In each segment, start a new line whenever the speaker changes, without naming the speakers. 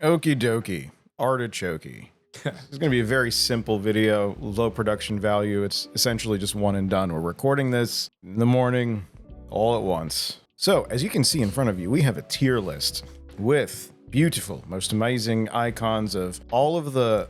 Okie dokie. Artichokey. This is going to be a very simple video, low production value. It's essentially just one and done. We're recording this in the morning, all at once. So, as you can see in front of you, we have a tier list with beautiful, most amazing icons of all of the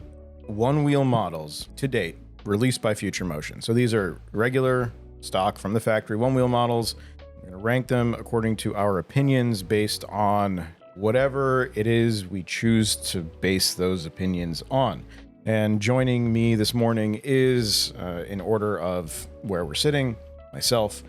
Onewheel models to date, released by Future Motion. So these are regular, stock from the factory Onewheel models. We're going to rank them according to our opinions based on whatever it is we choose to base those opinions on. And joining me this morning is, in order of where we're sitting, myself,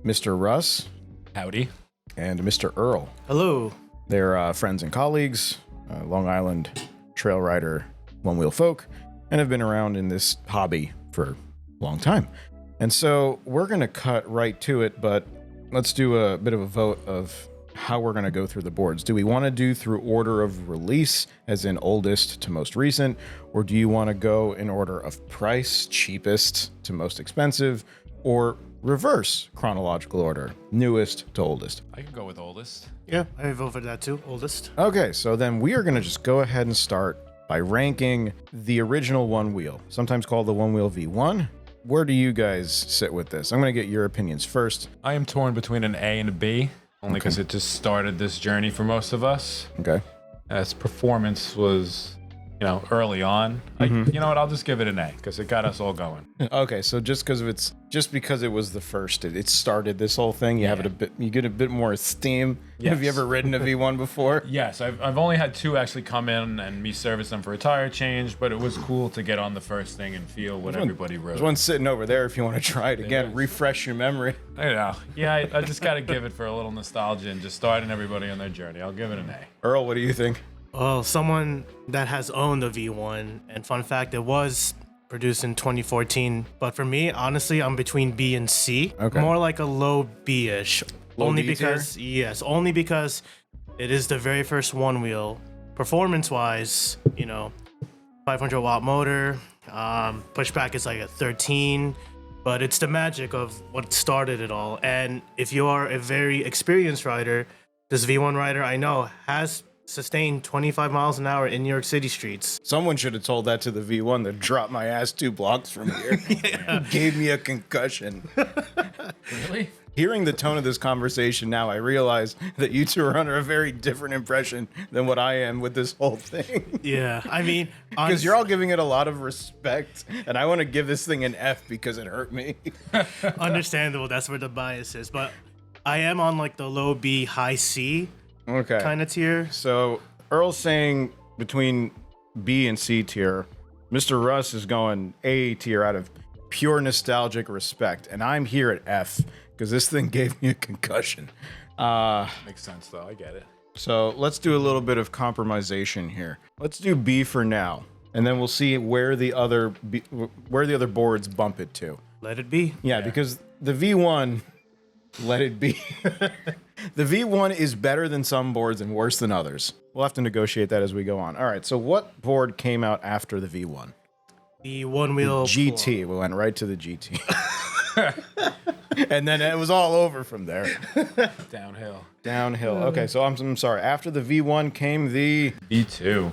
Mr. Russ.
Howdy.
And Mr. Earl.
Hello.
They're friends and colleagues, Long Island trail rider, Onewheel folk, and have been around in this hobby for a long time. And so we're going to cut right to it, but let's do a bit of a vote of how we're going to go through the boards. Do we want to do through order of release, as in oldest to most recent, or do you want to go in order of price, cheapest to most expensive, or reverse chronological order, newest to oldest?
I can go with oldest.
Yeah, I vote for that too. Oldest.
Okay, so then we are going to just go ahead and start by ranking the original Onewheel, sometimes called the Onewheel V1. Where do you guys sit with this? I'm going to get your opinions first.
I am torn between an A and a B, only because it just started this journey for most of us.
Okay.
Its performance was, early on. You know what? I'll just give it an A because it got us all going.
Okay, so just because it was the first, it started this whole thing. You get a bit more esteem.
Yes.
Have you ever ridden a V1 before?
Yes, I've only had two actually come in and me service them for a tire change, but it was cool to get on the first thing and feel what everybody rode.
There's one sitting over there if you want to try it again. Refresh your memory.
I know. Yeah, I just got to give it for a little nostalgia and just starting everybody on their journey. I'll give it an A.
Earl, what do you think?
Oh, someone that has owned the V1, and fun fact, it was produced in 2014. But for me, honestly, I'm between B and C.
Okay.
More like a low B-ish.
Low
only
B tier?
because, yes, only because it is the very first Onewheel. Performance-wise, 500 watt motor, pushback is like a 13. But it's the magic of what started it all. And if you are a very experienced rider, this V1 rider I know has sustained 25 miles an hour in New York City streets.
Someone should have told that to the V1 that dropped my ass 2 blocks from here. Gave me a concussion.
Really?
Hearing the tone of this conversation now, I realize that you two are under a very different impression than what I am with this whole thing.
Yeah, I mean,
Because you're all giving it a lot of respect, and I want to give this thing an F because it hurt me.
understandable. That's where the bias is. But I am on like the low B, high C
Okay.
kind of tier.
So Earl's saying between B and C tier. Mr. Russ is going A tier out of pure nostalgic respect, and I'm here at F because this thing gave me a concussion.
Makes sense, though. I get it.
So let's do a little bit of compromisation here. Let's do B for now, and then we'll see where the other boards bump it to.
Let it be.
Yeah, because the V1, let it be. The V1 is better than some boards and worse than others. We'll have to negotiate that as we go on. All right, so what board came out after the V1?
The Onewheel
GT. We went right to the GT. And then it was all over from there.
Downhill.
Downhill. Okay, so I'm sorry. After the V1 came the...
B2.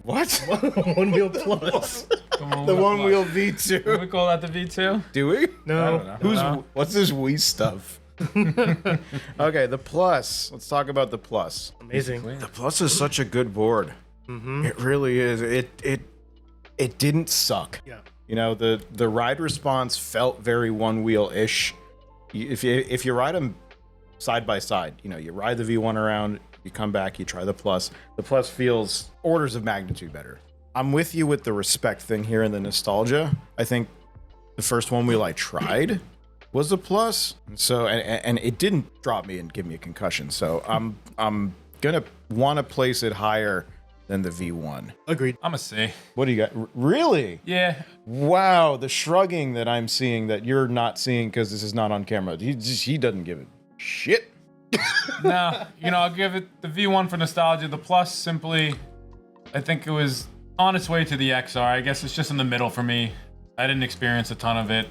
What?
Onewheel Plus.
The Onewheel V2.
Do we call that the V2?
Do we?
No.
I don't know.
What's this Wii stuff? Okay, the Plus. Let's talk about the Plus.
Amazing.
The Plus is such a good board. It really is. It didn't suck.
Yeah.
The ride response felt very Onewheel-ish. If you ride them side by side, you ride the V1 around, you come back, you try the Plus. The Plus feels orders of magnitude better. I'm with you with the respect thing here and the nostalgia. I think the first Onewheel I tried was the Plus, so and it didn't drop me and give me a concussion. So I'm gonna want to place it higher than the V1.
Agreed.
I'm a C.
What do you got? Really?
Yeah.
Wow, the shrugging that I'm seeing that you're not seeing because this is not on camera. He doesn't give a shit.
No, I'll give it the V1 for nostalgia. The Plus simply, I think it was on its way to the XR. I guess it's just in the middle for me. I didn't experience a ton of it.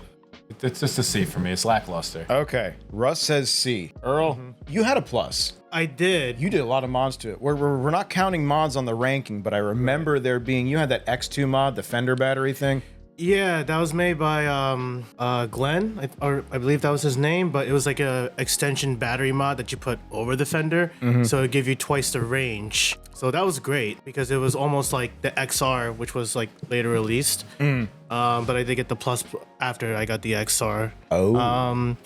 It's just a C for me. It's lackluster.
Okay, Russ says C. Earl, you had a Plus.
I did.
You did a lot of mods to it. We're not counting mods on the ranking, but I remember there being, you had that X2 mod, the fender battery thing.
Yeah, that was made by Glenn, I believe that was his name, but it was like a extension battery mod that you put over the fender, so it give you twice the range. So that was great because it was almost like the XR, which was like later released. But I did get the Plus after I got the XR.
Oh.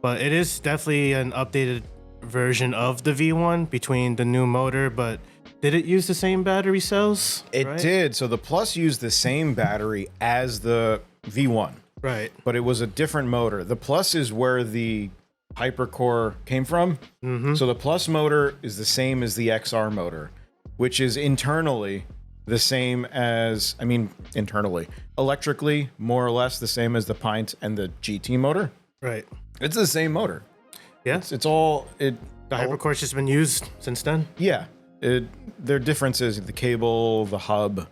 But it is definitely an updated version of the V1 between the new motor, but did it use the same battery cells?
It
right?
did. So the Plus used the same battery as the V1.
Right.
But it was a different motor. The Plus is where the Hypercore came from. So the Plus motor is the same as the XR motor, which is internally the same as, internally, electrically, more or less the same as the Pint and the GT motor.
Right.
It's the same motor.
Yeah.
It's all,
The Hypercore's just been used since then.
yeah. Their differences, the cable, the hub,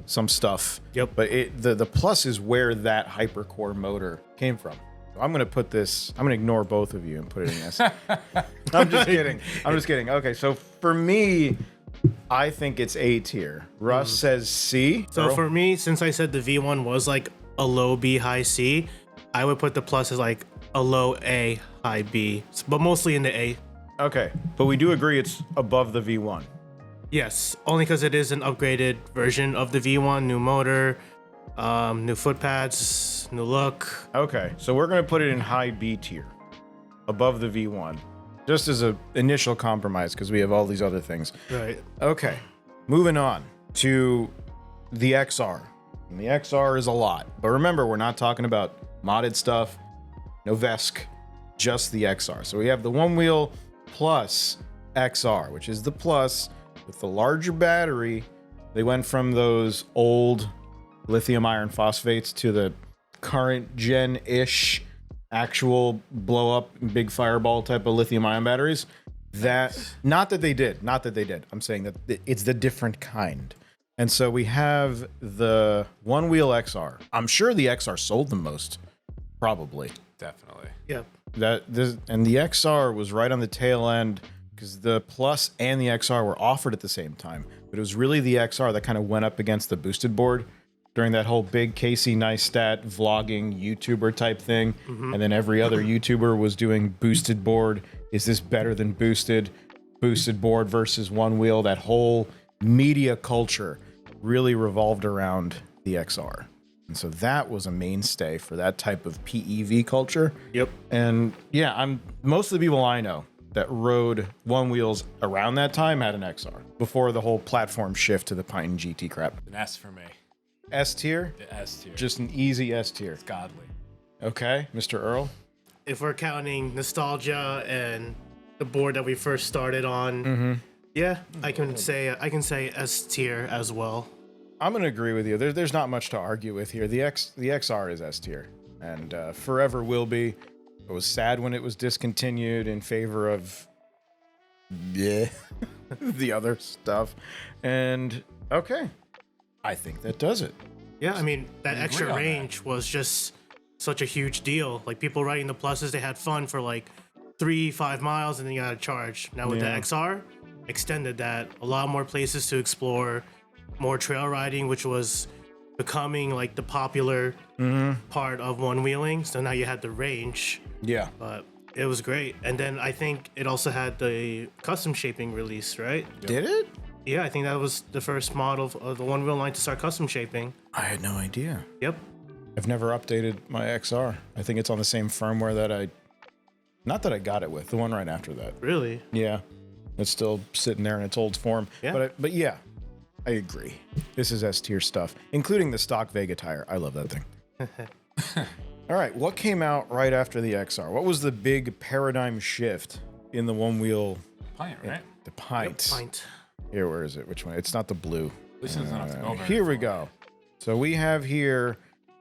some stuff.
Yep.
But the Plus is where that Hypercore motor came from. So I'm going to put this, I'm going to ignore both of you and put it in S. I'm just kidding. Okay, so for me, I think it's A tier. Russ says C.
So
Earl?
for me, since I said the V1 was like a low B, high C, I would put the Plus as like a low A, high B, but mostly in the A.
Okay, but we do agree it's above the V1.
Yes, only because it is an upgraded version of the V1, new motor, new foot pads, new look.
Okay, so we're going to put it in high B tier, above the V1, just as an initial compromise because we have all these other things.
Right.
Okay, moving on to the XR. And the XR is a lot, but remember, we're not talking about modded stuff, no VESC, just the XR. So we have the Onewheel Plus XR, which is the Plus with the larger battery. They went from those old lithium iron phosphates to the current gen-ish actual blow up big fireball type of lithium ion batteries. Not that they did. I'm saying that it's the different kind. And so we have the Onewheel XR. I'm sure the XR sold the most, probably.
Definitely.
Yeah.
And the XR was right on the tail end because the Plus and the XR were offered at the same time. But it was really the XR that kind of went up against the boosted board during that whole big Casey Neistat vlogging YouTuber type thing. And then every other YouTuber was doing boosted board. Is this better than boosted? Boosted board versus Onewheel. That whole media culture really revolved around the XR. And so that was a mainstay for that type of PEV culture.
Yep.
And yeah, most of the people I know that rode Onewheels around that time had an XR before the whole platform shift to the Pint and GT crap.
An S for me.
S tier?
The S tier.
Just an easy S tier.
It's godly.
Okay, Mr. Earl?
If we're counting nostalgia and the board that we first started on, yeah, I can say S tier as well.
I'm going to agree with you. There's not much to argue with here. The XR is S tier and forever will be. It was sad when it was discontinued in favor of the other stuff. And okay, I think that does it.
Yeah, I mean, that
agree
extra
on
range was just such a huge deal. Like, people riding the Pluses, they had fun for like 3-5 miles and then you got to charge. Now with the XR, extended that. A lot more places to explore, more trail riding, which was becoming like the popular part of one-wheeling. So now you had the range.
Yeah.
But it was great. And then I think it also had the custom shaping release, right?
Did it?
Yeah, I think that was the first model of the one-wheel line to start custom shaping.
I had no idea.
Yep.
I've never updated my XR. I think it's on the same firmware that not that I got it with, the one right after that.
Really?
Yeah. It's still sitting there in its old form.
Yeah.
But yeah, I agree. This is S tier stuff, including the stock Vega tire. I love that thing. All right, what came out right after the XR? What was the big paradigm shift in the one-wheel?
Pint, right?
The Pint.
Pint.
Here, where is it? Which one? It's not the blue.
At least it doesn't have to go very
Here we
far.
go. So we have here,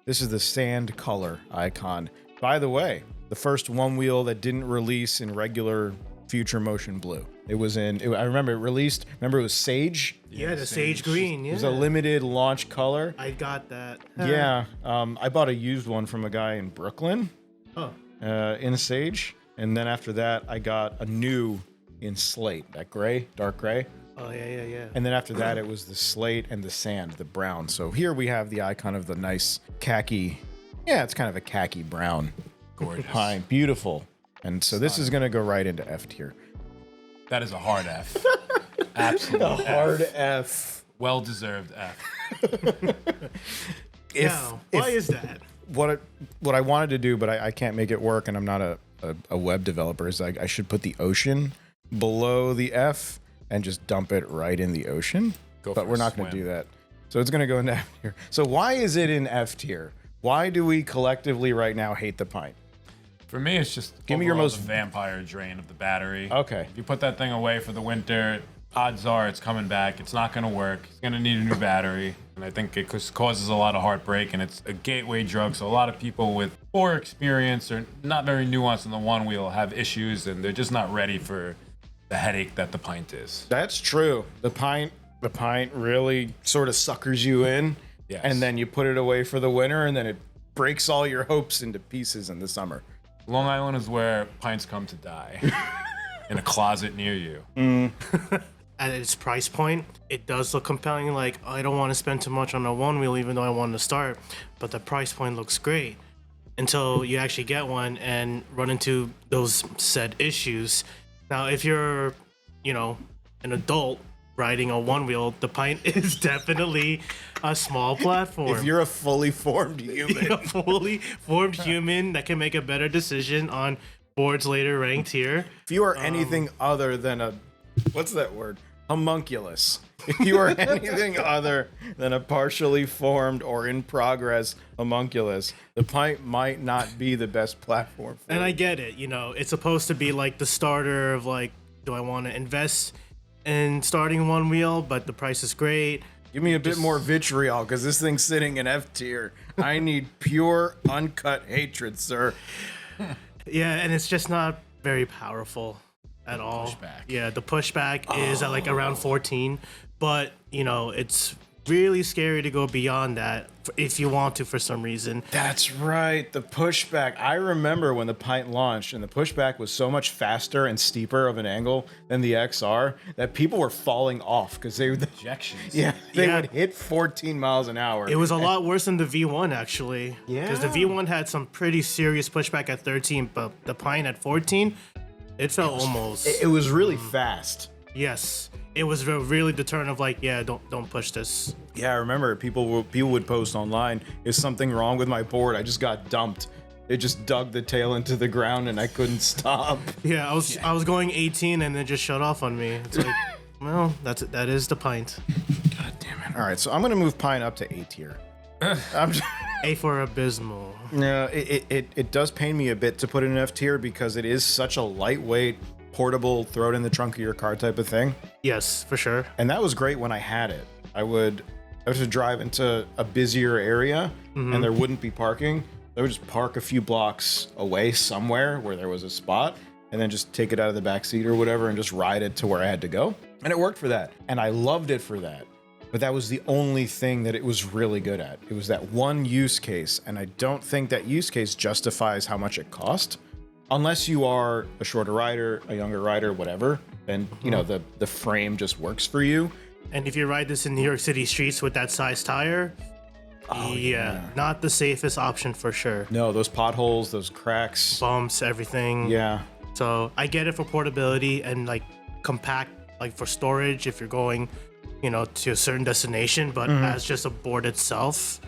this is the sand color icon. By the way, the first one-wheel that didn't release in regular Future Motion blue. It was I remember it released, it was Sage?
Yeah, the sage green. Yeah.
It was a limited launch color.
I got that.
Yeah, I bought a used one from a guy in Brooklyn
Oh.
in Sage. And then after that, I got a new in slate, that gray, dark gray.
Oh yeah.
And then after that, it was the slate and the sand, the brown. So here we have the icon of the nice khaki. Yeah, it's kind of a khaki brown.
Gorgeous.
Pine, beautiful. And so this is going to go right into F tier.
That is a hard F. Absolute
Hard F.
Well-deserved F.
Why is that?
What I wanted to do, but I can't make it work, and I'm not a web developer, is I should put the ocean below the F and just dump it right in the ocean. But we're not going to do that. So it's going to go into F tier. So why is it in F tier? Why do we collectively right now hate the Pint?
For me, it's just
Give me your most
the vampire drain of the battery.
Okay.
If you put that thing away for the winter, odds are it's coming back. It's not going to work. It's going to need a new battery. And I think it causes a lot of heartbreak, and it's a gateway drug. So a lot of people with poor experience or not very nuanced in the Onewheel have issues, and they're just not ready for the headache that the Pint is.
That's true. The Pint really sort of suckers you in.
Yes.
And then you put it away for the winter, and then it breaks all your hopes into pieces in the summer.
Long Island is where pints come to die. In a closet near you.
At its price point, it does look compelling. Like, I don't want to spend too much on a Onewheel, even though I want to start. But the price point looks great until you actually get one and run into those said issues. Now, if you're, an adult riding a Onewheel, the Pint is definitely a small platform.
If you're a fully formed human.
A fully formed human that can make a better decision on boards later ranked here.
If you are anything other than a, what's that word? Homunculus. If you are anything other than a partially formed or in progress homunculus, the Pint might not be the best platform for
And
you.
I get it, it's supposed to be like the starter of like, do I want to invest in starting Onewheel? But the price is great.
Give me a bit more vitriol, because this thing's sitting in F tier. I need pure, uncut hatred, sir.
Yeah, and it's just not very powerful at all.
Pushback.
Yeah, the pushback is at like around 14, but it's really scary to go beyond that if you want to for some reason.
That's right, the pushback. I remember when the Pint launched, and the pushback was so much faster and steeper of an angle than the XR that people were falling off because they would,
Ejections.
they
Yeah.
would hit 14 miles an hour.
It was a lot worse than the V1 actually.
Yeah.
Because the V1 had some pretty serious pushback at 13, but the Pint at 14, it felt almost.
It was really fast.
Yes. It was really deterrent of like, yeah, don't push this.
Yeah, I remember people would post online, is something wrong with my board? I just got dumped. It just dug the tail into the ground and I couldn't stop.
Yeah, I was going 18 and it just shut off on me. It's like, well, that is the Pint.
God damn it. All right, so I'm going to move Pint up to A tier. I'm just,
A for abysmal.
no, it does pain me a bit to put it in F tier because it is such a lightweight, portable, throw it in the trunk of your car type of thing.
Yes, for sure.
And that was great when I had it. I would drive into a busier area and there wouldn't be parking. I would just park a few blocks away somewhere where there was a spot and then just take it out of the back seat or whatever and just ride it to where I had to go. And it worked for that. And I loved it for that. But that was the only thing that it was really good at. It was that one use case. And I don't think that use case justifies how much it cost. Unless you are a shorter rider, a younger rider, whatever, then, the frame just works for you.
And if you ride this in New York City streets with that size tire, not the safest option for sure.
No, those potholes, those cracks.
Bumps, everything.
Yeah.
So I get it for portability and like compact, like for storage if you're going, to a certain destination. But as just a board itself,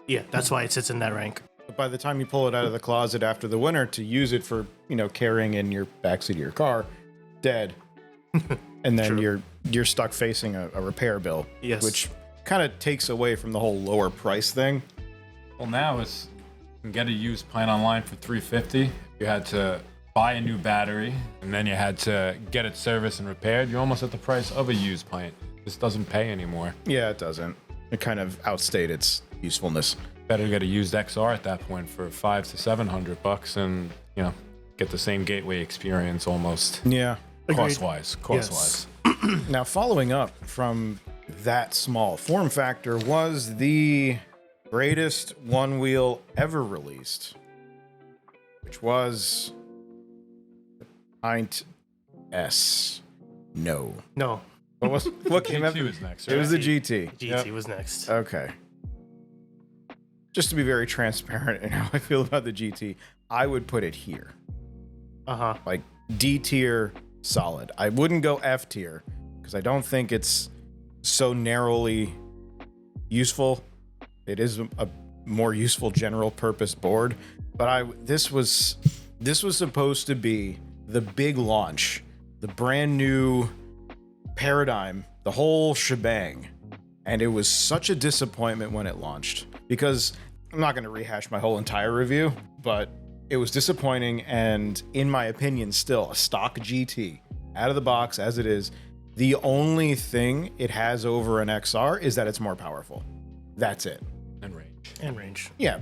yeah, that's why it sits in that rank.
But by the time you pull it out of the closet after the winter to use it for, carrying in your backseat of your car, dead. And then
True.
you're stuck facing a repair bill.
Yes.
Which kind of takes away from the whole lower price thing.
Well, now you can get a used Pint online for $350. You had to buy a new battery, and then you had to get it serviced and repaired. You're almost at the price of a used Pint. This doesn't pay anymore.
Yeah, it doesn't. It kind of outstayed its usefulness.
Better get a used XR at that point for $500 to $700, and get the same gateway experience almost.
Yeah.
Cost wise.
Now, following up from that small form factor was the greatest Onewheel ever released, which was the Pint S. No.
No,
What came
GT
after?
was next,
It was the
right?
GT.
GT was next.
Okay. Just to be very transparent in how I feel about the GT, I would put it here. Like D tier, solid. I wouldn't go F tier because I don't think it's so narrowly useful. It is a more useful general purpose board, but this was supposed to be the big launch, the brand new paradigm, the whole shebang. And it was such a disappointment when it launched because I'm not going to rehash my whole entire review, but it was disappointing. And in my opinion, still a stock GT out of the box as it is. The only thing it has over an XR is that it's more powerful. That's it.
And range.
And range.
Yeah,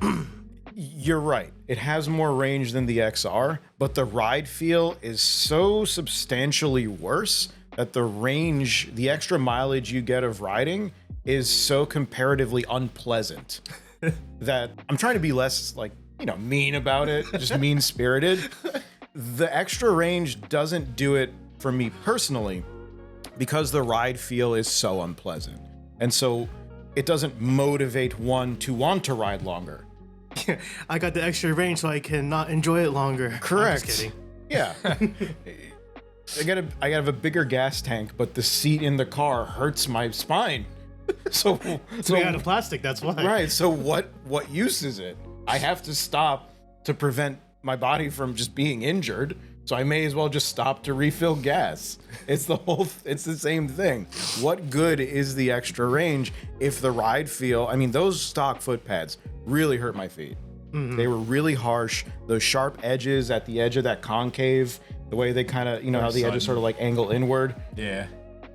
you're right. It has more range than the XR, but the ride feel is so substantially worse that the range, the extra mileage you get of riding is so comparatively unpleasant that I'm trying to be less like, mean about it, just mean spirited. The extra range doesn't do it for me personally because the ride feel is so unpleasant. And so it doesn't motivate one to want to ride longer.
I got the extra range so I can not enjoy it longer.
Correct.
I'm just kidding.
Yeah. I gotta have a bigger gas tank, but the seat in the car hurts my spine. So
It's made out of plastic, that's why.
right. So what use is it? I have to stop to prevent my body from just being injured. So I may as well just stop to refill gas. It's the same thing. What good is the extra range if the ride feel, those stock foot pads really hurt my feet. Mm-hmm. They were really harsh. Those sharp edges at the edge of that concave, the way they kind of, how the edges sort of like angle inward.
Yeah.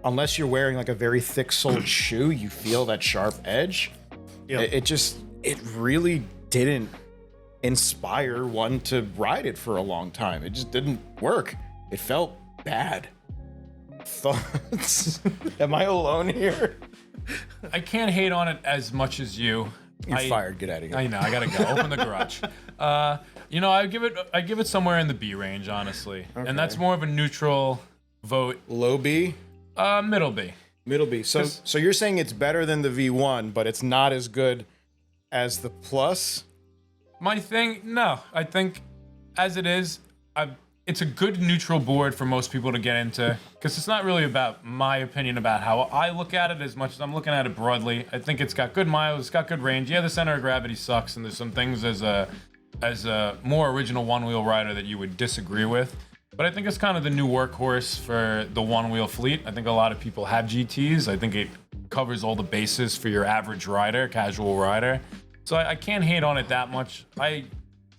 Unless you're wearing like a very thick soled shoe, you feel that sharp edge.
Yep.
It really didn't inspire one to ride it for a long time. It just didn't work. It felt bad. Thoughts? Am I alone here?
I can't hate on it as much as you.
You're fired. Get out of here.
I know. I gotta go. Open the garage. I give it somewhere in the B range, honestly, and that's more of a neutral vote.
Low B?
Middle B.
Middle B. So you're saying it's better than the V1, but it's not as good as the Plus?
My thing, no. I think as it is, it's a good neutral board for most people to get into because it's not really about my opinion about how I look at it as much as I'm looking at it broadly. I think it's got good miles, it's got good range. Yeah, the center of gravity sucks, and there's some things as a more original one-wheel rider that you would disagree with. But I think it's kind of the new workhorse for the one-wheel fleet. I think a lot of people have GTs. I think it covers all the bases for your average rider, casual rider. So I can't hate on it that much. I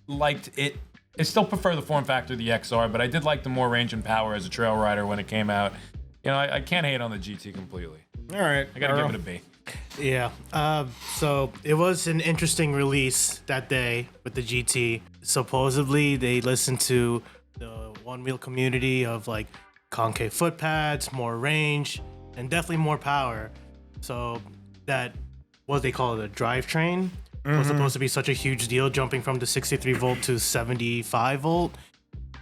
liked it. I still prefer the form factor of the XR, but I did like the more range and power as a trail rider when it came out. I can't hate on the GT completely.
All right.
I gotta give it a B.
Yeah. So it was an interesting release that day with the GT. Supposedly they listened to the one-wheel community of like concave foot pads, more range, and definitely more power. So that, what they call it, a drivetrain, was supposed to be such a huge deal, jumping from the 63 volt to 75 volt.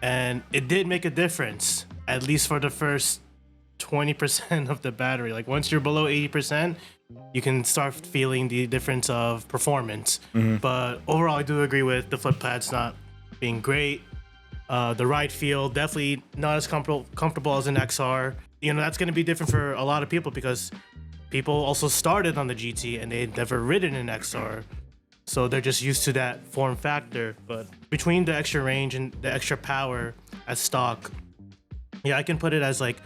And it did make a difference, at least for the first 20% of the battery. Like once you're below 80%, you can start feeling the difference of performance. But overall, I do agree with the foot pads not being great. The ride feel definitely not as comfortable as an XR. That's going to be different for a lot of people because people also started on the GT and they'd never ridden an XR. So they're just used to that form factor. But between the extra range and the extra power as stock, yeah, I can put it as like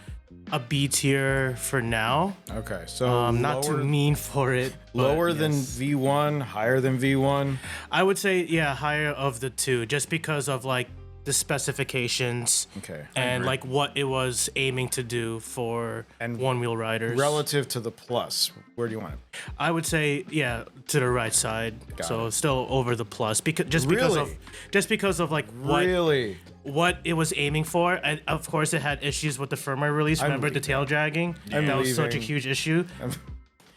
a B tier for now.
Okay, so
not too mean for it.
Lower
but
than
yes.
V1, higher than V1.
I would say, yeah, higher of the two, just because of like the specifications
Okay.
and like what it was aiming to do for
And
one-wheel riders.
Relative to the Plus, where do you want it?
I would say, yeah, to the right side. So still over the Plus because because of like what it was aiming for. And of course, it had issues with the firmware release. Remember the tail dragging? That was such a huge issue.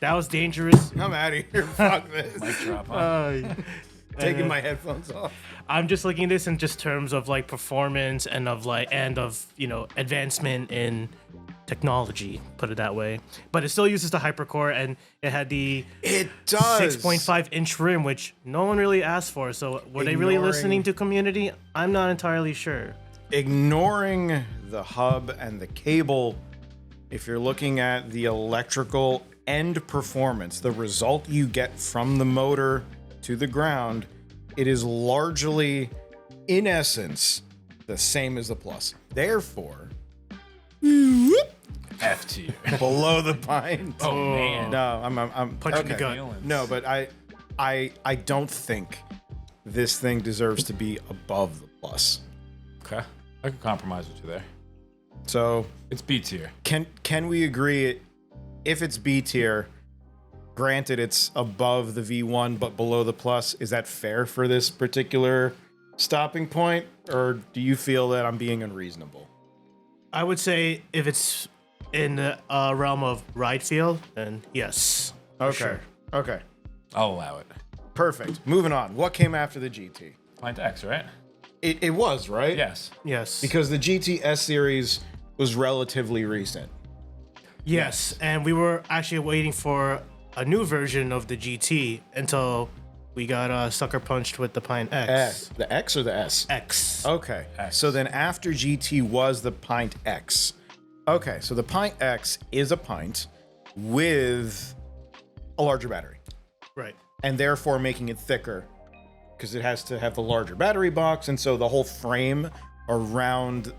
That was dangerous.
I'm out of here. Fuck this.
Mic drop, huh?
Taking my headphones off.
I'm just looking at this in just terms of like performance and of advancement in technology, put it that way. But it still uses the hypercore, and it had the
It does
6.5-inch rim, which no one really asked for. So were they really listening to community? I'm not entirely sure.
Ignoring the hub and the cable, if you're looking at the electrical end performance, the result you get from the motor to the ground, it is largely, in essence, the same as the Plus. Therefore,
F tier.
below the Pint.
Oh man.
No, I'm
Punching the
okay.
gut.
No, but I don't think this thing deserves to be above the Plus.
Okay. I can compromise with you there.
So
It's B tier.
can we agree, if it's B tier, granted it's above the V1 but below the Plus, is that fair for this particular stopping point, or do you feel that I'm being unreasonable?
I would say if it's in the realm of ride feel, then yes.
Okay.
Sure.
Okay.
I'll allow it.
Perfect. Moving on. What came after the GT?
Pint X, right?
It was, right?
Yes.
Yes.
Because the GTS series was relatively recent.
Yes, and we were actually waiting for a new version of the GT until we got sucker punched with the Pint X.
The X or the S?
X.
Okay.
X.
So then after GT was the Pint X. Okay, so the Pint X is a pint with a larger battery,
Right.
and therefore making it thicker because it has to have the larger battery box, and so the whole frame around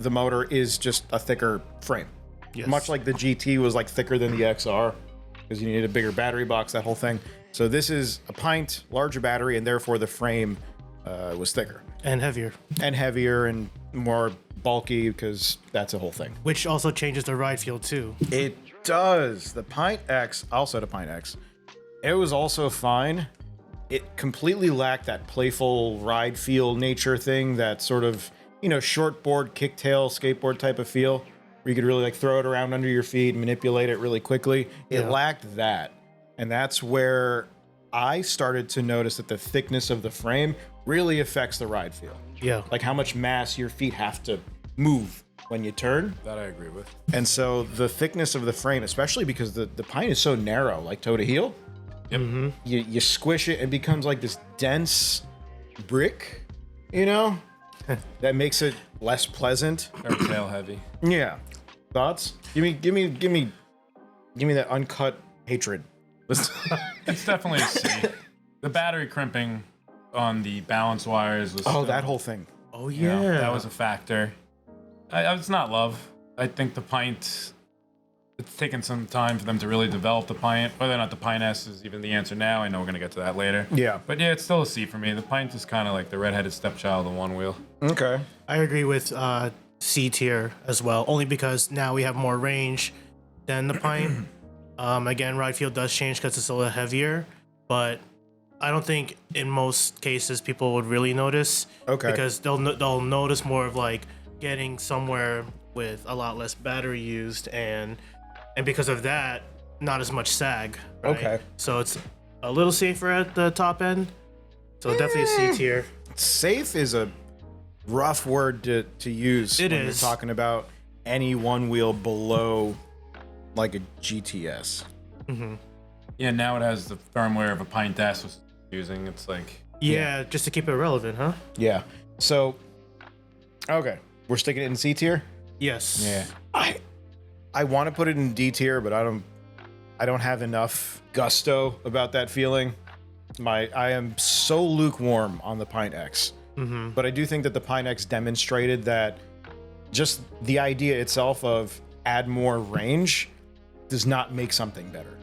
the motor is just a thicker frame.
Yes.
Much like the GT was like thicker than the XR because you needed a bigger battery box, that whole thing. So this is a pint, larger battery, and therefore the frame was thicker
And heavier,
and heavier and more bulky because that's a whole thing.
which also changes the ride feel too.
It does. The Pint X, also the Pint X, it was also fine. It completely lacked that playful ride feel nature thing, that sort of, shortboard, kicktail, skateboard type of feel, where you could really like throw it around under your feet, manipulate it really quickly. It
Yeah.
lacked that. And that's where I started to notice that the thickness of the frame really affects the ride feel.
Yeah.
Like how much mass your feet have to move when you turn.
That I agree with.
And so the thickness of the frame, especially because the Pint is so narrow, like toe to heel,
Yep.
you squish it, it becomes like this dense brick, that makes it less pleasant.
Very tail heavy.
Yeah. Thoughts? Give me that uncut hatred.
It's definitely a C. The battery crimping on the balance wires was
That whole thing.
Oh
you
yeah.
know, that was a factor. It's not love. I think the Pint, it's taken some time for them to really develop the Pint. Whether or not the Pint S is even the answer now, I know we're going to get to that later.
Yeah.
But yeah, it's still a C for me. The Pint is kind of like the redheaded stepchild of Onewheel.
Okay.
I agree with C tier as well, only because now we have more range than the Pint. Again, ride feel does change because it's a little heavier, but I don't think in most cases people would really notice.
Okay.
Because they'll notice more of like getting somewhere with a lot less battery used, and because of that, not as much sag. Right?
Okay.
So it's a little safer at the top end. So definitely a C tier.
Safe is a rough word to use
It
when
is.
you're talking about any one wheel below like a GTS.
Yeah, now it has the firmware of a Pint S, which it's using. It's like,
Yeah, just to keep it relevant, huh?
Yeah. So, okay, we're sticking it in C tier.
Yes.
yeah.
I want to put it in D tier, but I don't have enough gusto about that feeling. I am so lukewarm on the Pint X. But I do think that the Pint X demonstrated that just the idea itself of add more range does not make something better.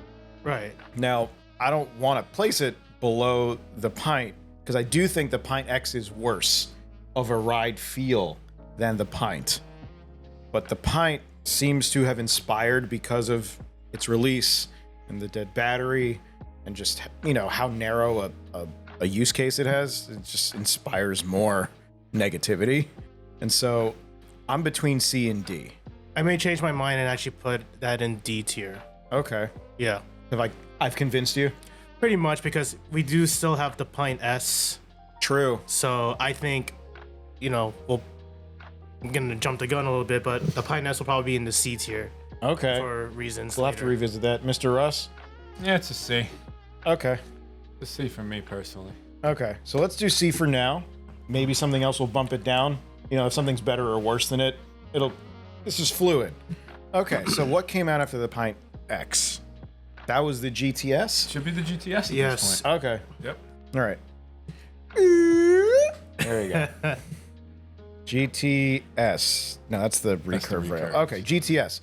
Right.
Now, I don't want to place it below the Pint because I do think the Pint X is worse of a ride feel than the Pint. But the Pint seems to have inspired because of its release and the dead battery and just, how narrow a use case it has. It just inspires more negativity. And so I'm between C and D.
I may change my mind and actually put that in D tier.
Okay.
Yeah.
I've convinced you?
Pretty much, because we do still have the Pint S.
True.
So I think, I'm gonna jump the gun a little bit, but the Pint S will probably be in the C tier
Okay.
for reasons.
We'll have to revisit that. Mr. Russ?
Yeah, it's a C.
Okay.
It's a C for me personally.
Okay. So let's do C for now. Maybe something else will bump it down. If something's better or worse than it, this is fluid. Okay. So what came out after the Pint X? That was the GTS?
Should be the GTS at
Yes.
this point.
Okay.
Yep.
All right. There you go. GTS. No, that's the recurve rail.
recurve.
Okay, GTS.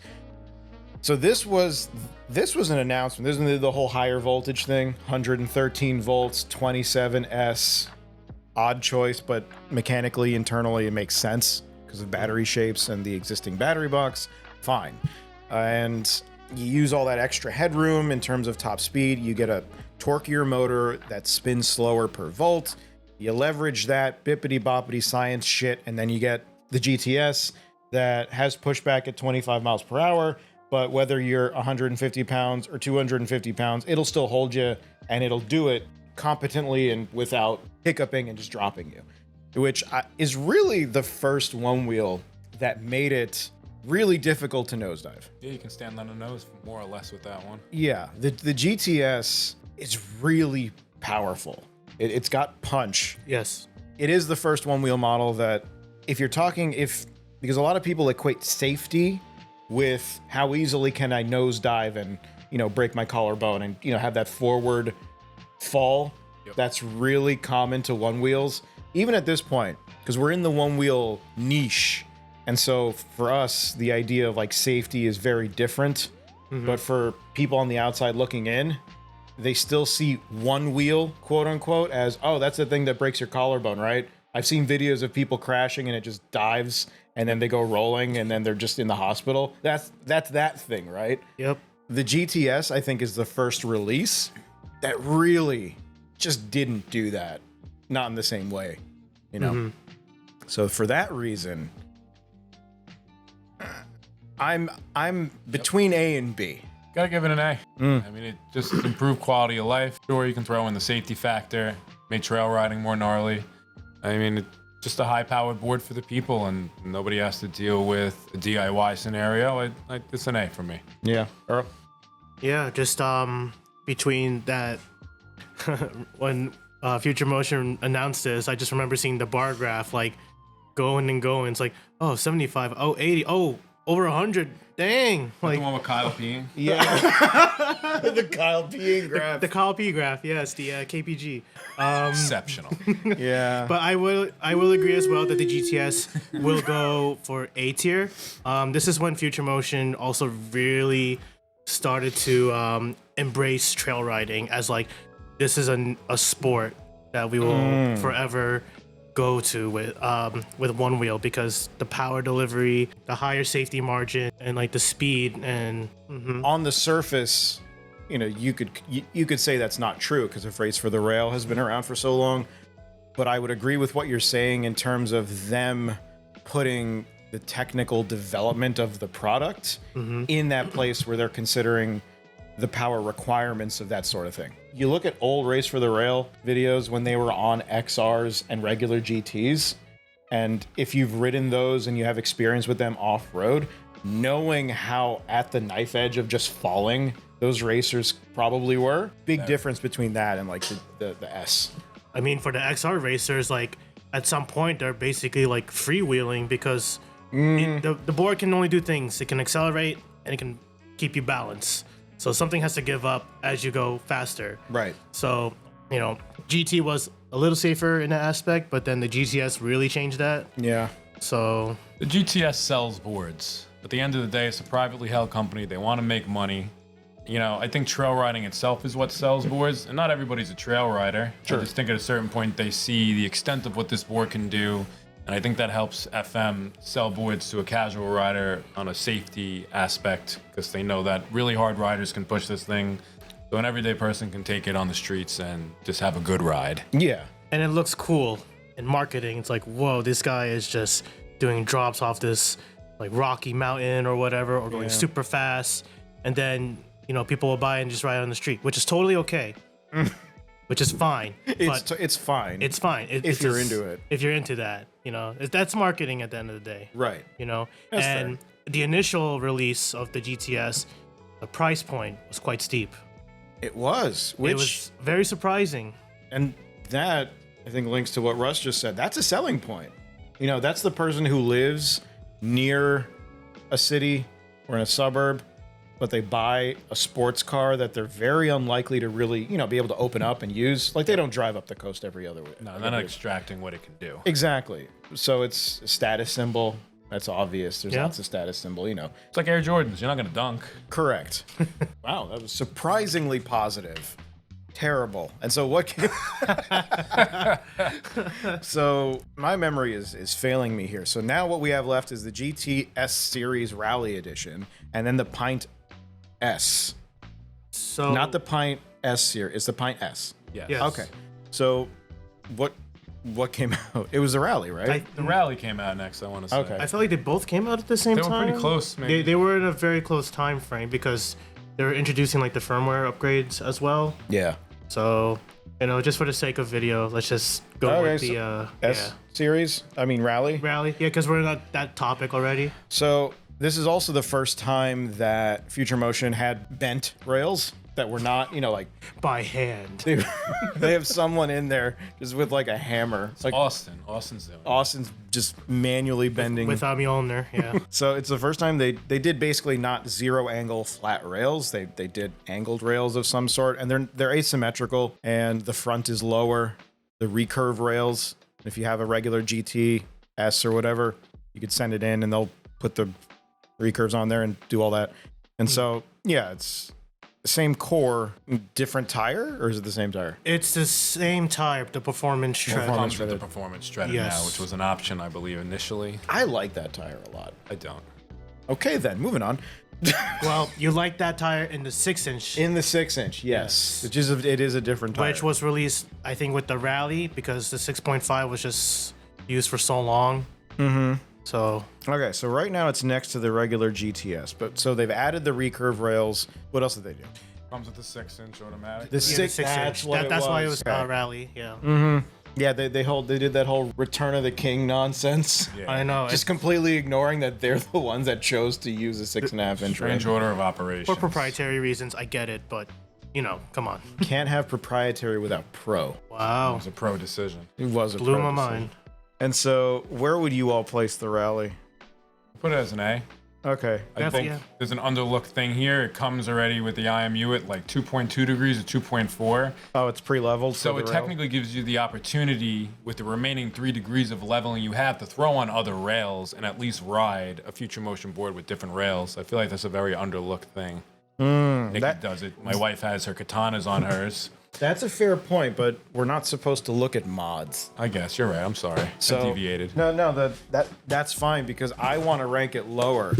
So this was an announcement. This is the whole higher voltage thing. 113 volts, 27S. Odd choice, but mechanically, internally, it makes sense because of battery shapes and the existing battery box. Fine. And you use all that extra headroom in terms of top speed. You get a torquier motor that spins slower per volt. You leverage that bippity boppity science shit, and then you get the GTS that has pushback at 25 miles per hour. But whether you're 150 pounds or 250 pounds, it'll still hold you, and it'll do it competently and without hiccuping and just dropping you, which is really the first one wheel that made it really difficult to nosedive.
Yeah, you can stand on the nose more or less with that one.
Yeah, the GTS is really powerful. It's got punch.
Yes.
It is the first one wheel model that because a lot of people equate safety with how easily can I nosedive and, break my collarbone and, have that forward fall.
Yep.
That's really common to one wheels, even at this point, because we're in the one wheel niche. And so for us, the idea of like safety is very different. But for people on the outside looking in, they still see one wheel, quote unquote, as, oh, that's the thing that breaks your collarbone, right? I've seen videos of people crashing and it just dives and then they go rolling and then they're just in the hospital. That's that thing, right?
Yep.
The GTS, I think, is the first release that really just didn't do that. Not in the same way, So for that reason, I'm between A and B.
Gotta give it an A. I mean, it just improved quality of life. Sure, you can throw in the safety factor, made trail riding more gnarly. I mean, it's just a high-powered board for the people, and nobody has to deal with a DIY scenario. It's an A for me.
Yeah. Earl?
Yeah, just between that, when Future Motion announced this, I just remember seeing the bar graph like going and going. It's like, oh, 75, oh, 80, oh, over 100. Dang.
The
Like
one with Kyle peeing.
Yeah. The Kyle peeing graph.
the Kyle P graph, yes, the KPG.
Exceptional.
Yeah.
But I will agree as well that the GTS will go for A tier. This is when Future Motion also really started to embrace trail riding as like this is a sport that we will forever go to with one wheel, because the power delivery, the higher safety margin, and like the speed and
On the surface, you could say that's not true because of Race for the Rail has been around for so long. But I would agree with what you're saying in terms of them putting the technical development of the product in that place where they're considering the power requirements of that sort of thing. You look at old Race for the Rail videos when they were on XRs and regular GTs, and if you've ridden those and you have experience with them off-road, knowing how at the knife edge of just falling those racers probably were, big difference between that and like the S.
I mean, for the XR racers, like at some point they're basically like freewheeling because the board can only do things. It can accelerate and it can keep you balanced. So something has to give up as you go faster.
Right.
So, GT was a little safer in that aspect, but then the GTS really changed that.
Yeah.
So
The GTS sells boards. At the end of the day, it's a privately held company. They want to make money. I think trail riding itself is what sells boards, and not everybody's a trail rider.
Sure.
I just think at a certain point they see the extent of what this board can do, and I think that helps FM sell boards to a casual rider on a safety aspect, because they know that really hard riders can push this thing, so an everyday person can take it on the streets and just have a good ride.
Yeah.
and it looks cool in marketing. It's like, whoa, this guy is just doing drops off this like rocky mountain or whatever, or going super fast, and then people will buy and just ride on the street, which is totally okay. which is fine. But
It's fine.
it's fine
if you're into it.
If you're into that, that's marketing at the end of the day.
Right. That's
And the initial release of the GTS, the price point was quite steep.
It was, which
It was very surprising.
and that I think links to what Russ just said. That's a selling point. That's the person who lives near a city or in a suburb, but they buy a sports car that they're very unlikely to really, be able to open up and use. Like they don't drive up the coast every other week.
No, they're not extracting what it can do.
Exactly. So it's a status symbol. That's obvious. There's
Yeah.
lots of status symbol,
It's like Air Jordans. You're not going to dunk.
Correct. Wow, that was surprisingly positive. Terrible. And so what came So my memory is failing me here. So now what we have left is the GTS Series Rally Edition and then the Pint S.
So
Not the Pint S series, it's the Pint S.
Yes.
Yes.
Okay. So what came out? It was the Rally, right?
The Rally came out next, I want to say.
Okay.
I feel like they both came out at the same
They were
time.
pretty close, maybe.
They were in a very close time frame because they were introducing like the firmware upgrades as well.
Yeah.
So, just for the sake of video, let's just go
Okay,
with the
so S series? I mean Rally?
rally. Yeah, because we're not that topic already.
So this is also the first time that Future Motion had bent rails that were not, like
By hand.
they have someone in there just with like a hammer. It's like
Austin's doing it.
Austin's just manually bending.
With Mjolnir, yeah.
So it's the first time they did basically not zero angle flat rails. They did angled rails of some sort, and they're asymmetrical, and the front is lower. The recurve rails. If you have a regular GT S or whatever, you could send it in, and they'll put the recurves on there and do all that. And so yeah, it's the same core, different tire, or is it the same tire?
It's the same type, the performance tread.
Comes with the performance tread
Yes.
now, which was an option, I believe, initially.
I like that tire a lot.
I don't.
Okay, then moving on.
Well, you like that tire in the 6-inch,
In the 6-inch, yes, which is it is a different tire.
which was released, I think, with the Rally because the 6.5 was just used for so long. Mm-hmm. So
Okay, so right now it's next to the regular GTS, but so they've added the recurve rails. What else did they do?
Comes with a 6-inch automatic.
The
yeah, the
six.
6-inch.
That's what
That's why it was
Okay.
Rally. Yeah.
Yeah, they did that whole Return of the King nonsense.
Yeah.
I know.
Just completely ignoring that they're the ones that chose to use a 6.5-inch rail.
Strange order of operations.
For proprietary reasons, I get it, but come on.
Can't have proprietary without pro.
It
Wow.
was a pro decision.
It was a
Blew
pro
my
decision.
mind.
And so, where would you all place the Rally?
Put it as an A.
Okay.
I think
yeah.
there's an underlook thing here. It comes already with the IMU at like 2.2 degrees or 2.4.
Oh, it's pre-leveled.
So
for
it
the rail?
technically gives you the opportunity with the remaining 3 degrees of leveling you have to throw on other rails and at least ride a Future Motion board with different rails. I feel like that's a very underlooked thing. Nikki
that-
does it. My wife has her katanas on hers.
That's a fair point, but we're not supposed to look at mods.
I guess you're right. I'm sorry.
So
I deviated.
No, that's fine because I want to rank it lower,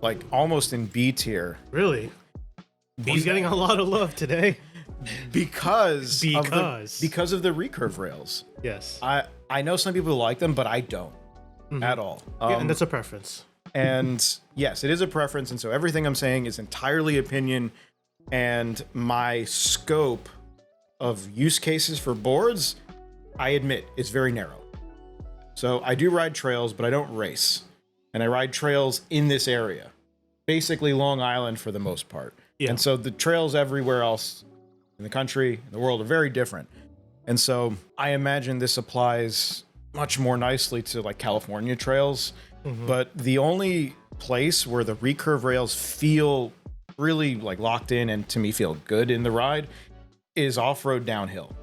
like almost in B tier,
Really? He's getting a lot of love today.
because
Because.
of the recurve rails.
Yes.
I know some people like them, but I don't at all.
Yeah, and that's a preference.
And yes, it is a preference, and so everything I'm saying is entirely opinion, and my scope of use cases for boards, I admit, is very narrow. So I do ride trails, but I don't race. And I ride trails in this area, basically Long Island for the most part.
Yeah.
And so the trails everywhere else in the country, in the world, are very different. And so I imagine this applies much more nicely to like California trails. But the only place where the recurve rails feel really like locked in and to me feel good in the ride is off-road downhill.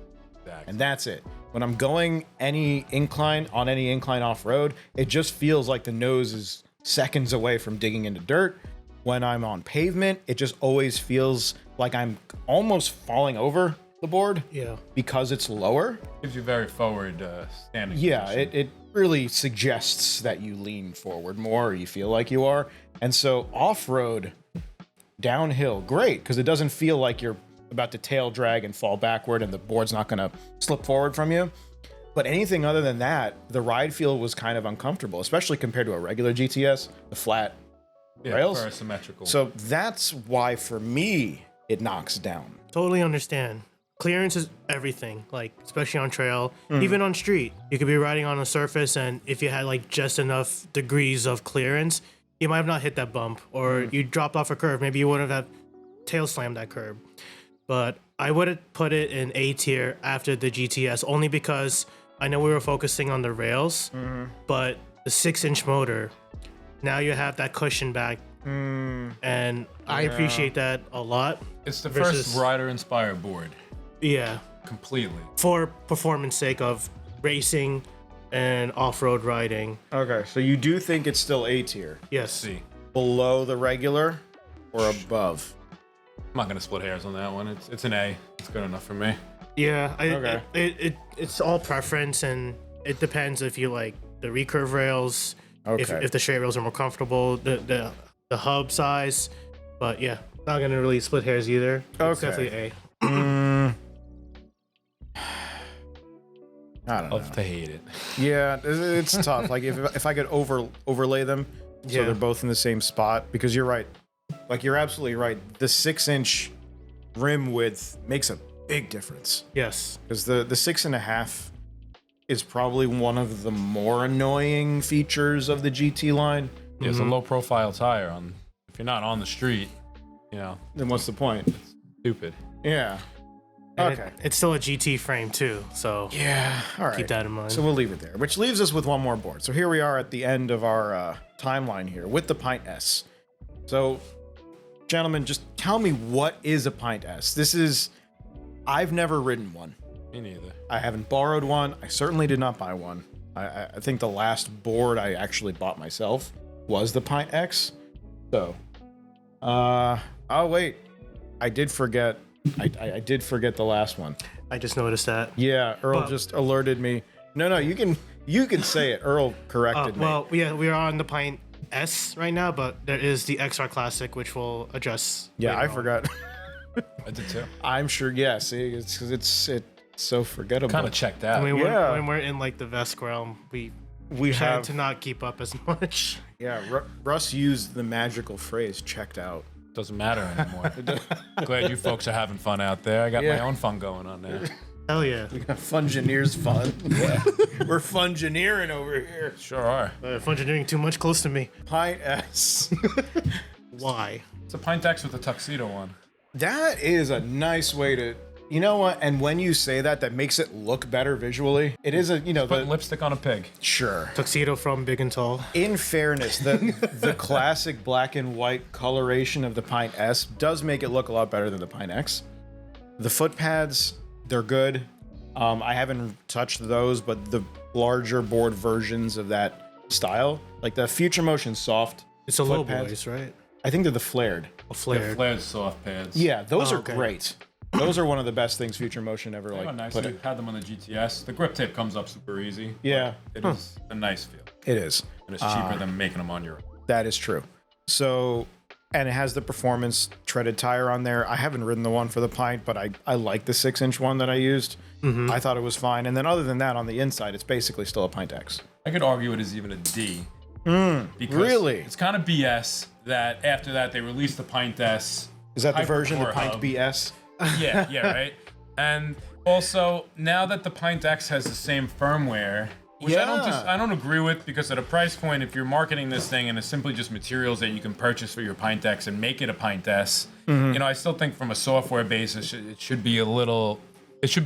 Exactly.
And that's it. When I'm going any incline off-road, it just feels like the nose is seconds away from digging into dirt. When I'm on pavement, it just always feels like I'm almost falling over the board
Yeah.
because it's lower.
Gives you very forward standing.
Yeah,
position.
it really suggests that you lean forward more or you feel like you are. And so off-road, downhill, great, because it doesn't feel like you're about to tail drag and fall backward and the board's not going to slip forward from you. But anything other than that, the ride feel was kind of uncomfortable, especially compared to a regular GTS, the flat rails.
Very symmetrical.
So that's why, for me, it knocks down.
Totally understand. clearance is everything, like especially on trail, even on street. You could be riding on a surface, and if you had like just enough degrees of clearance, you might have not hit that bump, or you dropped off a curve. Maybe you wouldn't have tail slammed that curb. But I would have put it in A tier after the GTS, only because I know we were focusing on the rails, but the 6-inch motor, now you have that cushion back, and I appreciate that a lot.
It's the first rider-inspired board.
Yeah,
Completely.
for performance sake of racing and off-road riding.
Okay, so you do think it's still A tier,
Yes.
See,
below the regular or above?
I'm not gonna split hairs on that one. It's an A. It's good enough for me.
Yeah,
Okay.
it's all preference, and it depends if you like the recurve rails,
Okay.
if the straight rails are more comfortable, the hub size. But yeah, not gonna really split hairs either. It's
Okay.
definitely A.
I don't know.
Love to hate it.
Yeah, it's tough. Like if I could overlay them, so
Yeah.
they're both in the same spot, because you're right. Like you're absolutely right. The 6-inch rim width makes a big difference,
Yes.
because the 6.5 is probably one of the more annoying features of the GT line.
Yeah, it's a low-profile tire. If you're not on the street,
Then what's the point?
stupid.
Yeah.
And
Okay.
it's still a GT frame too, so
Yeah. All right.
keep that in mind.
So we'll leave it there, which leaves us with one more board. So here we are at the end of our timeline here with the Pint S. So, gentlemen, just tell me, what is a Pint S? I've never ridden one.
Me neither.
I haven't borrowed one. I certainly did not buy one. I think the last board I actually bought myself was the Pint X. So, oh wait, I did forget. I did forget the last one.
I just noticed that.
Yeah, Earl
Well-
just alerted me. No, you can say it. Earl corrected me.
Well, yeah, we are on the Pint S right now, but there is the XR Classic, which we'll address.
Yeah,
later
I
on.
forgot.
I did too.
I'm sure. Yeah, see, it's because it's so forgettable.
Kind of checked out.
When
Yeah.
when we're in like the Vesk realm, we
we
try
have
to not keep up as much.
yeah. Russ used the magical phrase "checked out."
Doesn't matter anymore. Glad you folks are having fun out there. I got
Yeah.
my own fun going on there.
Hell yeah.
Fungineers fun. Yeah, we're fungineering over here.
Sure are.
Fungineering too much close to me.
Pint S.
Why?
It's a Pint X with a tuxedo on.
That is a nice way to. You know what? And when you say that, that makes it look better visually. It is a
Putting lipstick on a pig.
sure.
Tuxedo from Big and Tall.
In fairness, the classic black and white coloration of the Pint S does make it look a lot better than the Pint X. The foot pads, they're good. I haven't touched those, but the larger board versions of that style, like the Future Motion Soft,
It's a
foot
low
pads,
boys, right?
I think they're the flared.
A flared.
Flared soft pads.
Yeah, those
Oh,
are
okay.
great. Those are one of the best things Future Motion ever
They
like
were nice.
put
We
it.
had them on the GTS. The grip tape comes up super easy.
Yeah,
It is a nice feel.
it is.
And it's cheaper than making them on your own.
That is true. So, and it has the performance treaded tire on there. I haven't ridden the one for the Pint, but I like the 6-inch one that I used. I thought it was fine. And then other than that, on the inside, it's basically still a Pint X.
I could argue it is even a D. Because
really?
It's kind of BS that after that they released the Pint S.
Is that the version, the
Hypercore
Pint
hub.
BS?
Yeah, right. And also, now that the Pint X has the same firmware, which
Yeah.
I don't agree with, because at a price point, if you're marketing this thing and it's simply just materials that you can purchase for your Pint X and make it a Pint S, I still think from a software basis it should be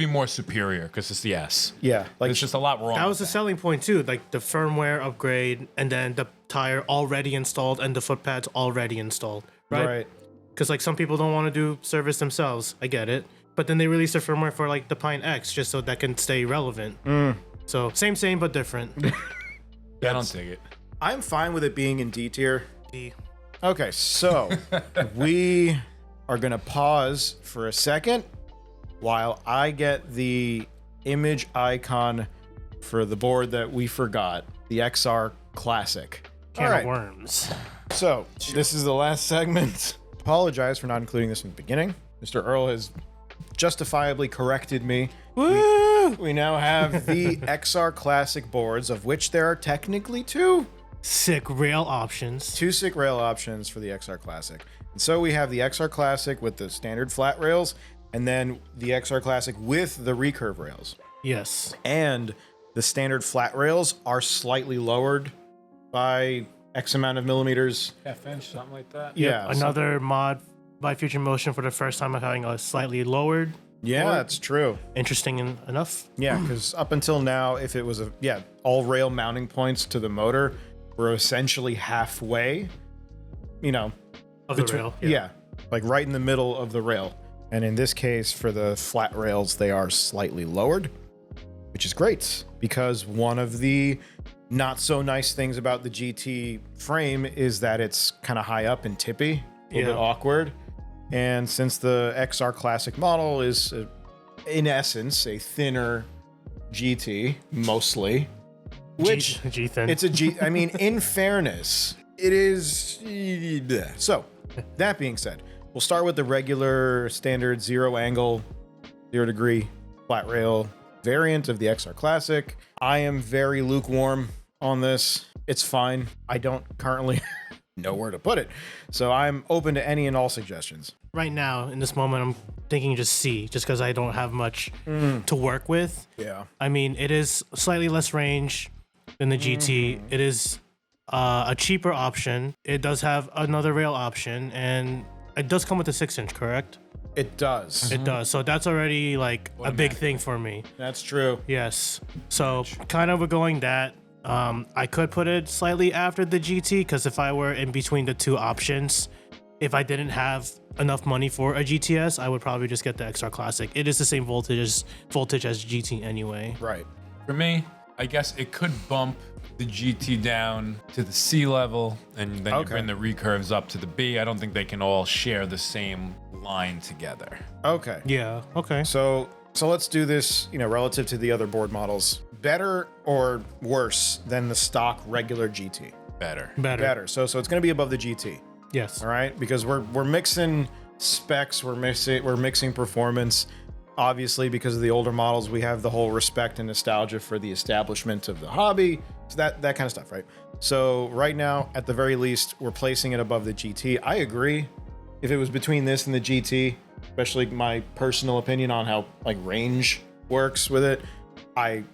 more superior because it's the S.
Yeah. Like,
It's just a lot wrong.
That was the
with
selling point too, like the firmware upgrade and then the tire already installed and the foot pads already installed, right?
right.
Because like some people don't want to do service themselves. I get it, but then they released the firmware for like the Pint X just so that can stay relevant. So same but different.
I don't dig it.
I'm fine with it being in D tier.
D.
Okay, so we are going to pause for a second while I get the image icon for the board that we forgot, the XR Classic.
Can
All
of
right,
worms.
so this is the last segment. Apologize for not including this in the beginning. Mr. Earl has justifiably corrected me. We now have the XR Classic boards, of which there are technically two.
Sick rail options.
Two sick rail options for the XR Classic. And so we have the XR Classic with the standard flat rails and then the XR Classic with the recurve rails.
Yes.
And the standard flat rails are slightly lowered by X amount of millimeters.
Half inch, something like that.
Yeah.
Another mod by Future Motion for the first time of having a slightly lowered.
Yeah, that's true.
Interesting enough.
Yeah, because up until now, if it was all rail mounting points to the motor were essentially halfway,
Of the rail.
Yeah, like right in the middle of the rail. And in this case, for the flat rails, they are slightly lowered, which is great because one of the not so nice things about the GT frame is that it's kind of high up and tippy, a little bit awkward. And since the XR Classic model is, in essence, a thinner GT, mostly, which
G thin.
it's a G. I mean, in fairness, it is. So, that being said, we'll start with the regular standard 0 angle, 0 degree flat rail variant of the XR Classic. I am very lukewarm on this. It's fine. I don't currently know where to put it. So I'm open to any and all suggestions.
Right now, in this moment, I'm thinking just C, just because I don't have much to work with.
Yeah.
I mean, it is slightly less range than the GT. It is a cheaper option. It does have another rail option, and it does come with a 6-inch, correct?
It does.
It does. So that's already like a big
Automatic.
thing for me.
That's true.
Yes. So kind of we're going that. I could put it slightly after the GT because if I were in between the two options, if I didn't have enough money for a GTS, I would probably just get the XR Classic. It is the same voltage as GT anyway.
Right.
For me, I guess it could bump the GT down to the C level, and then you bring the recurves up to the B. I don't think they can all share the same line together.
Okay.
Yeah. Okay.
So let's do this, relative to the other board models. Better or worse than the stock regular GT?
Better.
Better. So it's going to be above the GT.
Yes.
All right, because we're mixing specs, we're mixing performance. Obviously, because of the older models, we have the whole respect and nostalgia for the establishment of the hobby, so that kind of stuff, right? So right now, at the very least, we're placing it above the GT. I agree. If it was between this and the GT, especially my personal opinion on how range works with it,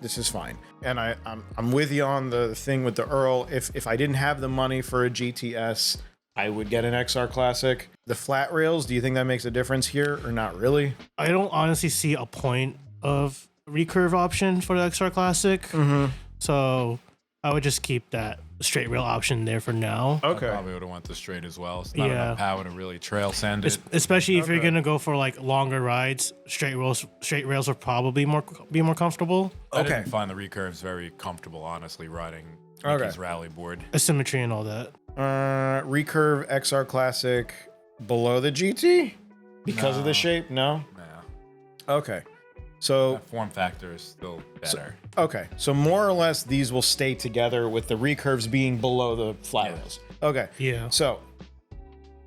this is fine. And I'm with you on the thing with the Earl. If I didn't have the money for a GTS, I would get an XR Classic. The flat rails, do you think that makes a difference here or not really?
I don't honestly see a point of recurve option for the XR Classic. So I would just keep that straight rail option there for now.
Okay.
I probably would have went the straight as well. It's not enough power to really trail sand it.
Especially if you're gonna go for longer rides, straight rails would probably be more comfortable.
I didn't find the recurves very comfortable, honestly, riding Mickey's rally board.
Asymmetry and all that.
Recurve XR Classic below the GT because of the shape? No.
Yeah.
Okay. So
That form factor is still better.
so more or less these will stay together with the recurves being below the flat rails. Okay.
Yeah.
So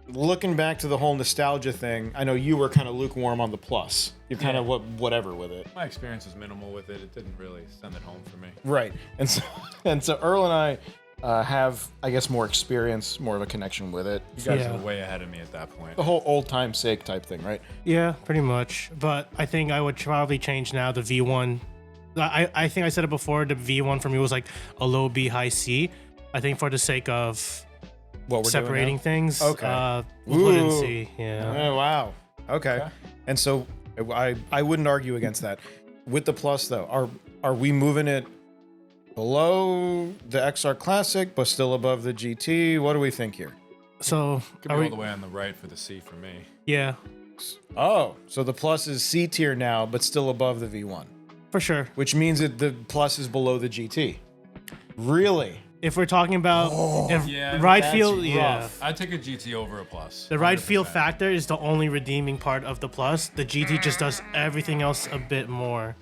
looking back to the whole nostalgia thing, I know you were kind of lukewarm on the Plus. You're kind of whatever with it.
My experience was minimal with it. It didn't really send it home for me.
Right. And so Earl and I have, I guess, more experience, more of a connection with it.
You guys
Yeah.
were way ahead of me at that point.
The whole old time sake type thing, right?
Yeah, pretty much. But I think I would probably change now the V1. I think I said it before, the V1 for me was like a low B, high C. I think for the sake of
What we're
separating
doing
things,
Okay.
we'll put in
Ooh.
C. Yeah.
now? Oh, wow. Okay. And so I wouldn't argue against that. With the Plus, though, are we moving it below the XR Classic, but still above the GT? What do we think here?
So,
Could be all the way on the right for the C for me.
yeah,
Oh, so the Plus is C tier now, but still above the V1,
for sure.
which means that the Plus is below the GT. Really?
If we're talking about
Yeah,
ride
that's
feel,
rough.
I'd take a GT over a Plus.
the ride feel
100%.
factor is the only redeeming part of the Plus. The GT just does everything else a bit more.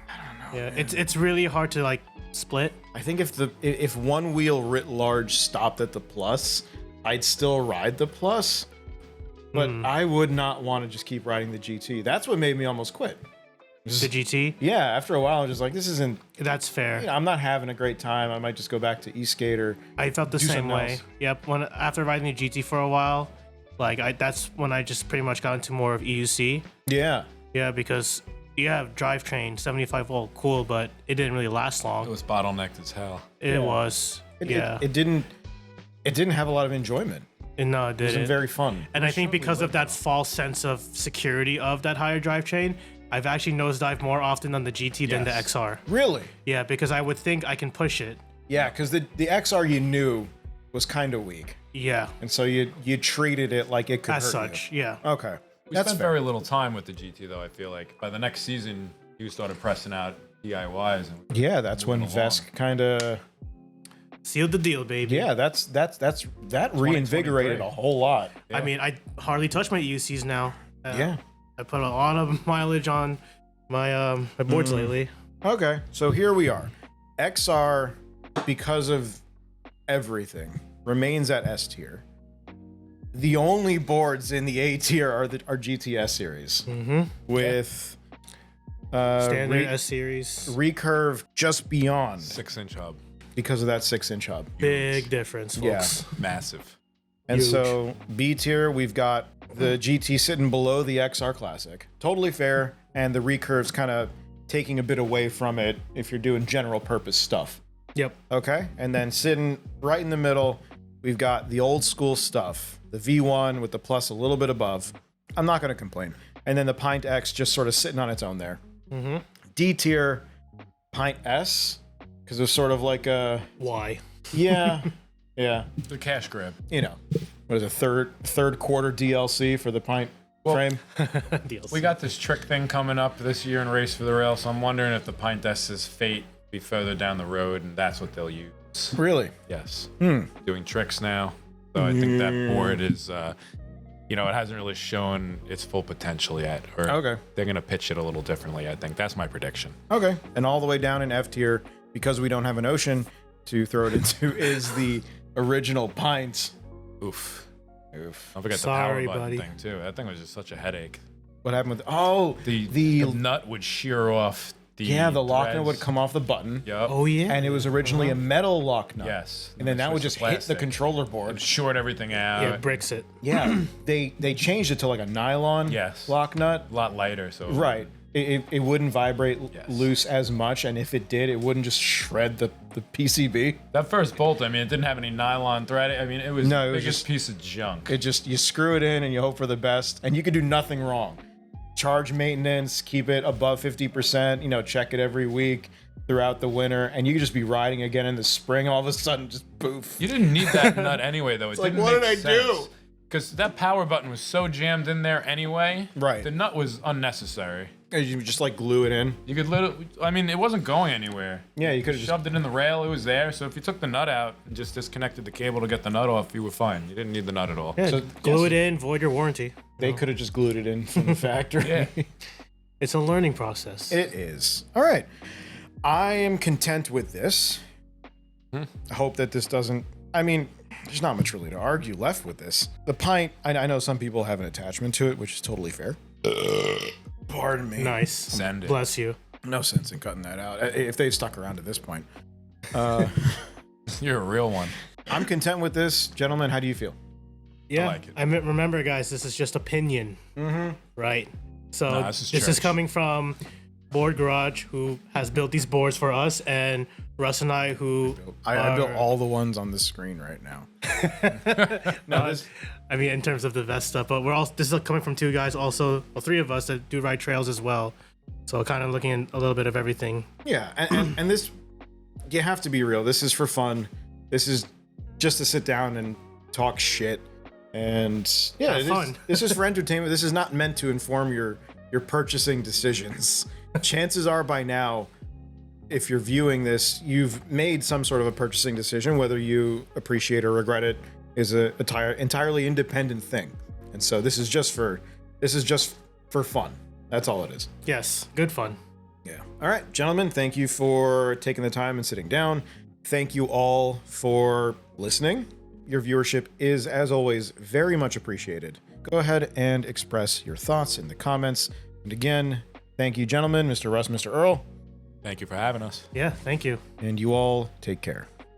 I don't know. Yeah, it's really hard to split.
I think if one wheel writ large stopped at the Plus, I'd still ride the Plus, but I would not want to just keep riding the GT. That's what made me almost quit.
The GT,
Yeah, after a while, I'm just like, this isn't.
that's fair.
I'm not having a great time. I might just go back to e-skate or.
I felt the
do
same
something
way.
else.
Yep. After riding the GT for a while, that's when I just pretty much got into more of EUC.
Yeah.
Yeah, because you have drivetrain 75 volt, cool, but it didn't really last long.
It was bottlenecked as hell.
It was.
It didn't have a lot of enjoyment.
No, it
It
didn't.
wasn't very fun.
And I think because of that false sense of security of that higher drivetrain, I've actually nosedived more often on the GT than the
Yes.
XR.
Really?
Yeah, because I would think I can push it.
Yeah, because the XR you knew was kind of weak,
Yeah,
and so you treated it like it could
as
hurt
such. Yeah.
you. Okay,
We
that's
spent
fair.
very little time with the GT though. I feel like by the next season, you started pressing out DIYs. And
Yeah, that's when
moving along.
Vesk kind of.
Sealed the deal, baby.
Yeah, that reinvigorated a whole lot.
I mean, I hardly touch my EUCs now.
Yeah.
I put a lot of mileage on my my boards lately.
Okay, so here we are. XR, because of everything, remains at S tier. The only boards in the A tier are GTS series with
Standard S series.
recurve just beyond
6-inch hub,
because of that 6-inch hub.
Big difference, folks.
massive.
And
Huge.
so B tier, we've got the GT sitting below the XR Classic. Totally fair, and the recurve's kind of taking a bit away from it if you're doing general purpose stuff.
Yep.
Okay, and then sitting right in the middle, we've got the old school stuff, the V1 with the plus a little bit above. I'm not going to complain. And then the Pint X just sort of sitting on its own there. D tier, Pint S, because it's sort of like a
Why?
yeah, yeah.
The cash grab.
You know, what is it, third quarter DLC for the Pint frame?
DLC.
We got this trick thing coming up this year in Race for the Rail, so I'm wondering if the Pint S's fate be further down the road, and that's what they'll use.
Really?
Yes. Doing tricks now. So I think that board is, it hasn't really shown its full potential yet. Or
Okay.
they're going to pitch it a little differently, I think. That's my prediction.
Okay. And all the way down in F tier, because we don't have an ocean to throw it into, is the original Pint.
Oof.
Oof.
Don't forget
Sorry,
the power button
buddy.
thing, too. That thing was just such a headache.
What happened with
The nut would shear off
the lock nut
threads.
would come off the button.
Yep.
Oh yeah.
And it was originally a metal lock nut.
Yes.
And then that would
Switch
just
to
hit the
plastic.
controller
It
board.
would short everything out.
Yeah, bricks it.
Yeah. they changed it to like a nylon
Yes.
lock nut.
A lot lighter, so
Right. It wouldn't vibrate
Yes.
loose as much, and if it did, it wouldn't just shred the PCB.
that first bolt, I mean, it didn't have any nylon thread. I mean, it was
No, it
the
was
biggest
just-
piece of junk.
It just, you screw it in and you hope for the best, and you can do nothing wrong. Charge maintenance, keep it above 50%, check it every week throughout the winter, and you could just be riding again in the spring, and all of a sudden, just poof.
You didn't need that nut anyway, though. It
like,
didn't
what
make
did I do?
sense. Because that power button was so jammed in there anyway.
Right.
The nut was unnecessary.
And you just like glue it in.
You could literally, I mean, it wasn't going anywhere.
Yeah, you could have just.
Shoved it in the rail, it was there. So if you took the nut out and just disconnected the cable to get the nut off, you were fine. You didn't need the nut at all.
Yeah,
So,
glue
yes.
it in, void your warranty.
They could have just glued it in from the factory.
Yeah.
It's a learning process.
It is. All right. I am content with this. I hope that this doesn't. I mean, there's not much really to argue left with this. The Pint, I know some people have an attachment to it, which is totally fair. Pardon me.
Nice.
Send it.
Bless you.
No sense in cutting that out if they've stuck around to this point.
You're a real one.
I'm content with this. Gentlemen, how do you feel?
Yeah.
like it.
Remember, guys, this is just opinion. Right. So
Nah, this is
this is
church.
coming from Board Garage, who has built these boards for us, and Russ and I, who
I built
are-
all the ones on the screen right now.
I mean, in terms of the vest stuff, but this is coming from two guys, also, well, three of us that do ride trails as well. So kind of looking at a little bit of everything.
Yeah, and this, you have to be real. This is for fun. This is just to sit down and talk shit. And yeah,
Have fun.
This is for entertainment. This is not meant to inform your purchasing decisions. Chances are by now, if you're viewing this, you've made some sort of a purchasing decision. Whether you appreciate or regret it is a entirely independent thing. And so this is just for fun. That's all it is.
Yes, good fun.
Yeah. All right, gentlemen, thank you for taking the time and sitting down. Thank you all for listening. Your viewership is, as always, very much appreciated. Go ahead and express your thoughts in the comments. And again, thank you, gentlemen, Mr. Russ, Mr. Earl,
Thank you for having us.
Yeah, thank you.
and you all take care.